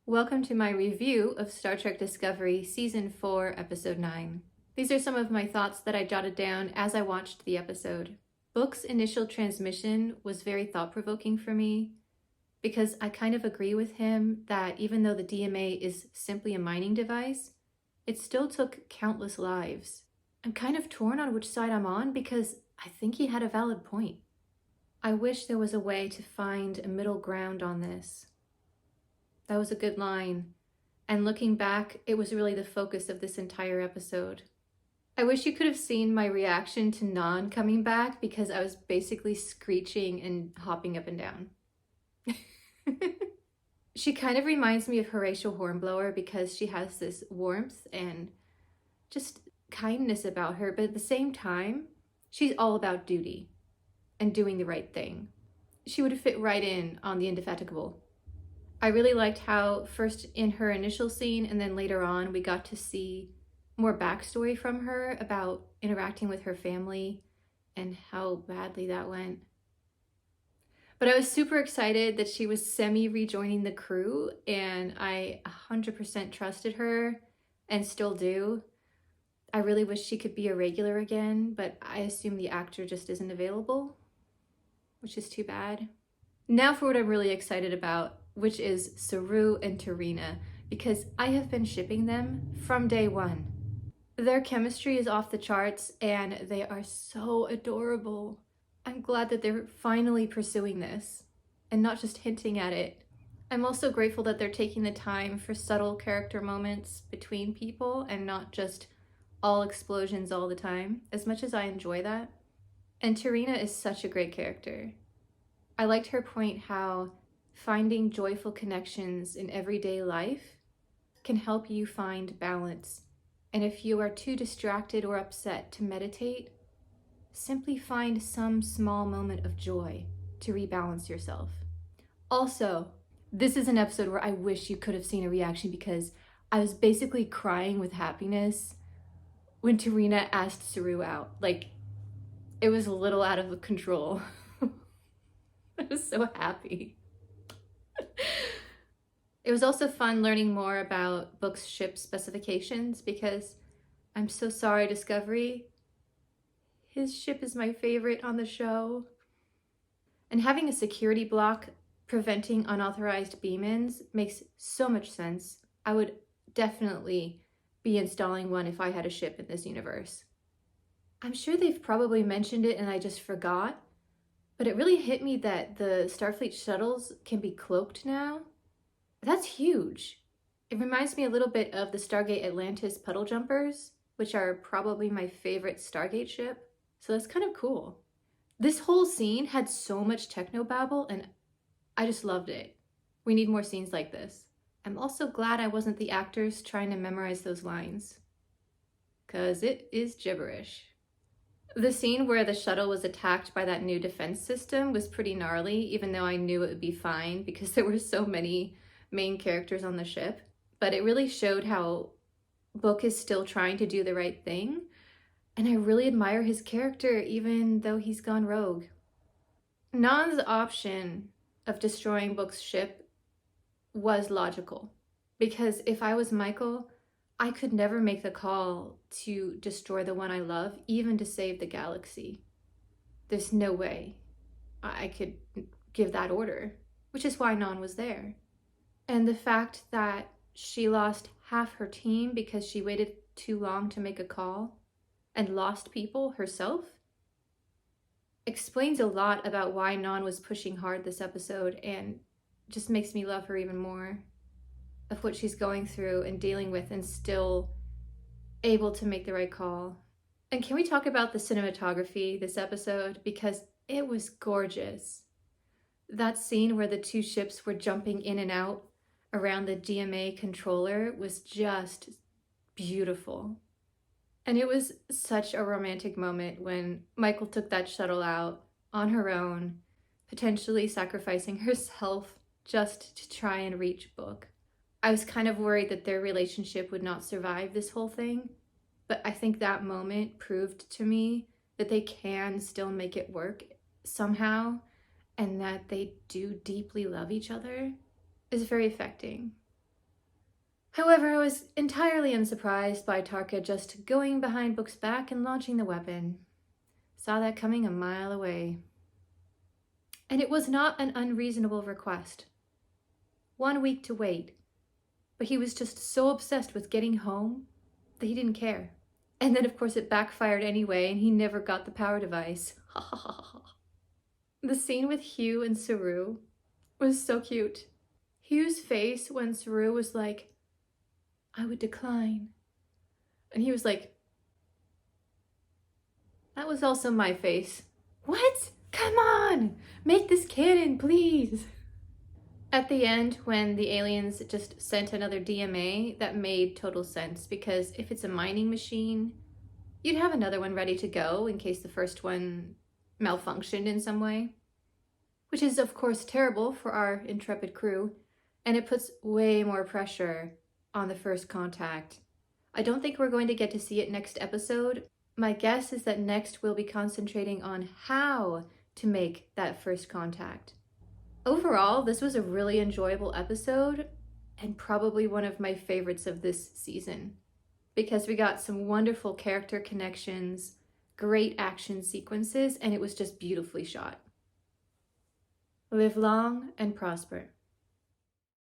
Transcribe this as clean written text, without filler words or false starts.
Welcome to my review of Star Trek Discovery Season 4, Episode 9. These are some of my thoughts that I jotted down as I watched the episode. Book's initial transmission was very thought-provoking for me because I kind of agree with him that even though the DMA is simply a mining device, it still took countless lives. I'm kind of torn on which side I'm on because I think he had a valid point. I wish there was a way to find a middle ground on this. That was a good line. And looking back, it was really the focus of this entire episode. I wish you could have seen my reaction to Non coming back because I was basically screeching and hopping up and down. She kind of reminds me of Horatio Hornblower because she has this warmth and just kindness about her, but at the same time, she's all about duty and doing the right thing. She would fit right in on The Indefatigable. I really liked how first in her initial scene and then later on we got to see more backstory from her about interacting with her family and how badly that went. But I was super excited that she was semi-rejoining the crew, and I 100% trusted her and still do. I really wish she could be a regular again, but I assume the actor just isn't available, which is too bad. Now for what I'm really excited about, which is Saru and T'Rina, because I have been shipping them from day one. Their chemistry is off the charts and they are so adorable. I'm glad that they're finally pursuing this and not just hinting at it. I'm also grateful that they're taking the time for subtle character moments between people and not just all explosions all the time, as much as I enjoy that. And T'Rina is such a great character. I liked her point how finding joyful connections in everyday life can help you find balance. And if you are too distracted or upset to meditate, simply find some small moment of joy to rebalance yourself. Also, this is an episode where I wish you could have seen a reaction because I was basically crying with happiness when T'Rina asked Saru out. Like, it was a little out of control. I was so happy. It was also fun learning more about Book's ship specifications because I'm so sorry, Discovery. His ship is my favorite on the show. And having a security block preventing unauthorized beam-ins makes so much sense. I would definitely be installing one if I had a ship in this universe. I'm sure they've probably mentioned it and I just forgot, but it really hit me that the Starfleet shuttles can be cloaked now. That's huge. It reminds me a little bit of the Stargate Atlantis puddle jumpers, which are probably my favorite Stargate ship. So that's kind of cool. This whole scene had so much technobabble and I just loved it. We need more scenes like this. I'm also glad I wasn't the actors trying to memorize those lines, because it is gibberish. The scene where the shuttle was attacked by that new defense system was pretty gnarly, even though I knew it would be fine because there were so many main characters on the ship. But it really showed how Book is still trying to do the right thing. And I really admire his character, even though he's gone rogue. Nan's option of destroying Book's ship was logical. Because if I was Michael, I could never make the call to destroy the one I love, even to save the galaxy. There's no way I could give that order, which is why Non was there. And the fact that she lost half her team because she waited too long to make a call and lost people herself explains a lot about why Non was pushing hard this episode and just makes me love her even more, of what she's going through and dealing with and still able to make the right call. And can we talk about the cinematography this episode? Because it was gorgeous. That scene where the two ships were jumping in and out around the DMA controller was just beautiful. And it was such a romantic moment when Michael took that shuttle out on her own, potentially sacrificing herself just to try and reach Book. I was kind of worried that their relationship would not survive this whole thing, but I think that moment proved to me that they can still make it work somehow, and that they do deeply love each other is very affecting. However, I was entirely unsurprised by Tarka just going behind Book's back and launching the weapon. Saw that coming a mile away. And it was not an unreasonable request. 1 week to wait, but he was just so obsessed with getting home that he didn't care. And then, of course, it backfired anyway, and he never got the power device. The scene with Hugh and Saru was so cute. Hugh's face when Saru was like, "I would decline." And he was like, that was also my face. What? Come on! Make this canon, please! At the end, when the aliens just sent another DMA, that made total sense, because if it's a mining machine, you'd have another one ready to go in case the first one malfunctioned in some way. Which is, of course, terrible for our intrepid crew, and it puts way more pressure on the first contact. I don't think we're going to get to see it next episode. My guess is that next we'll be concentrating on how to make that first contact. Overall, this was a really enjoyable episode and probably one of my favorites of this season because we got some wonderful character connections, great action sequences, and it was just beautifully shot. Live long and prosper.